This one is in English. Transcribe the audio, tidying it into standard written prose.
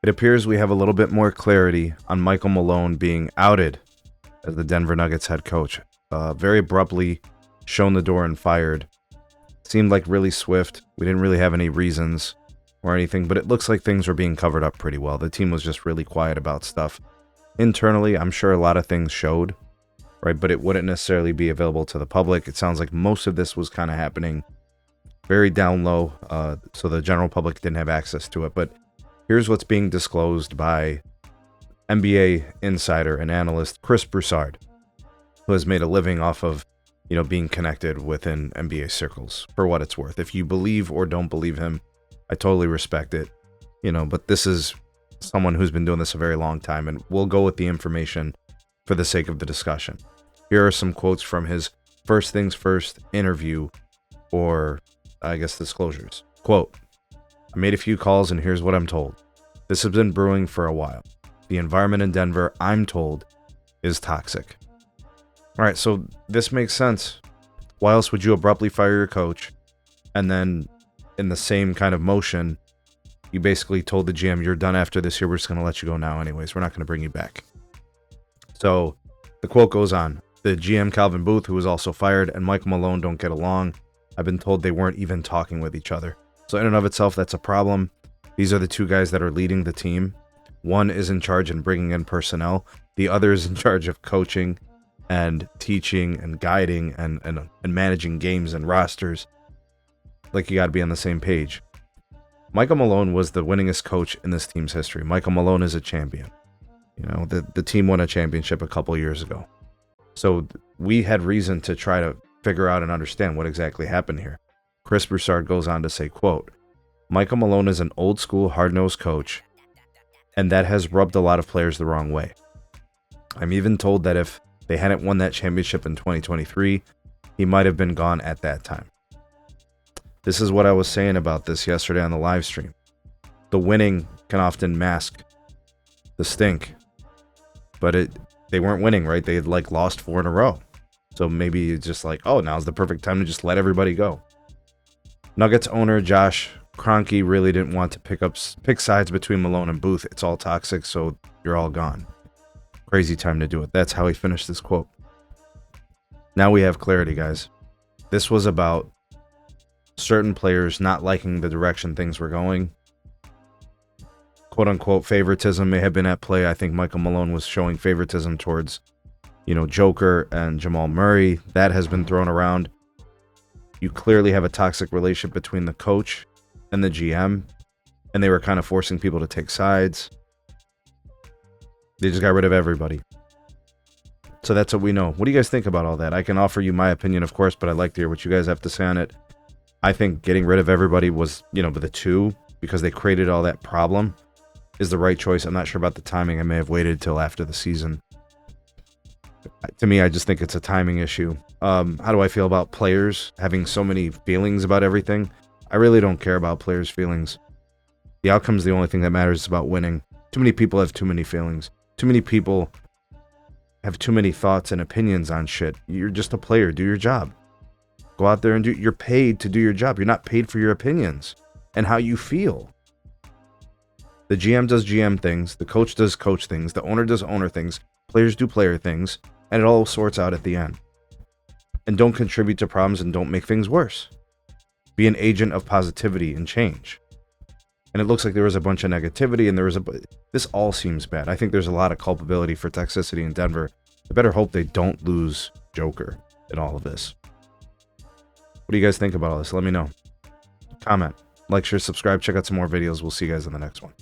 It appears we have a little bit more clarity on Michael Malone being outed as the Denver Nuggets head coach. Very abruptly shown the door and fired. Seemed like really swift. We didn't really have any reasons or anything, but it looks like things were being covered up pretty well. The team was just really quiet about stuff. Internally, I'm sure a lot of things showed, right? But it wouldn't necessarily be available to the public. It sounds like most of this was kind of happening very down low, so the general public didn't have access to it. But here's what's being disclosed by NBA insider and analyst Chris Broussard, who has made a living off of, being connected within NBA circles, for what it's worth. If you believe or don't believe him, I totally respect it, but this is someone who's been doing this a very long time, and we'll go with the information for the sake of the discussion. Here are some quotes from his First Things First interview, or I guess disclosures. Quote, "I made a few calls and here's what I'm told. This has been brewing for a while. The environment in Denver, I'm told, is toxic." All right, so this makes sense. Why else would you abruptly fire your coach and then in the same kind of motion, you basically told the GM, you're done after this year, we're just going to let you go now anyways. We're not going to bring you back. So the quote goes on. The GM, Calvin Booth, who was also fired, and Michael Malone don't get along. I've been told they weren't even talking with each other. So in and of itself, that's a problem. These are the two guys that are leading the team. One is in charge and bringing in personnel. The other is in charge of coaching and teaching and guiding and managing games and rosters. Like, you got to be on the same page. Michael Malone was the winningest coach in this team's history. Michael Malone is a champion. The team won a championship a couple years ago. So we had reason to try to figure out and understand what exactly happened here. Chris Broussard goes on to say, quote, "Michael Malone is an old school hard-nosed coach, and that has rubbed a lot of players the wrong way. I'm even told that if they hadn't won that championship in 2023, he might have been gone at that time." This is what I was saying about this yesterday on the live stream. The winning can often mask the stink, but they weren't winning, right? They had lost 4 in a row. So maybe it's just now's the perfect time to just let everybody go. Nuggets owner Josh Kroenke really didn't want to pick sides between Malone and Booth. It's all toxic, so you're all gone. Crazy time to do it. That's how he finished this quote. Now we have clarity, guys. This was about certain players not liking the direction things were going. Quote unquote favoritism may have been at play. I think Michael Malone was showing favoritism towards, Joker and Jamal Murray. That has been thrown around. You clearly have a toxic relationship between the coach and the GM, and they were kind of forcing people to take sides. They just got rid of everybody. So that's what we know. What do you guys think about all that? I can offer you my opinion, of course, but I'd like to hear what you guys have to say on it. I think getting rid of everybody was, the two, because they created all that problem, is the right choice. I'm not sure about the timing. I may have waited till after the season. To me, I just think it's a timing issue. How do I feel about players having so many feelings about everything? I really don't care about players' feelings. The outcome's the only thing that matters. It's about winning. Too many people have too many feelings. Too many people have too many thoughts and opinions on shit. You're just a player. Do your job. Go out there and you're paid to do your job. You're not paid for your opinions and how you feel. The GM does GM things. The coach does coach things. The owner does owner things. Players do player things. And it all sorts out at the end. And don't contribute to problems and don't make things worse. Be an agent of positivity and change. And it looks like there was a bunch of negativity and this all seems bad. I think there's a lot of culpability for toxicity in Denver. I better hope they don't lose Joker in all of this. What do you guys think about all this? Let me know. Comment, like, share, subscribe, check out some more videos. We'll see you guys in the next one.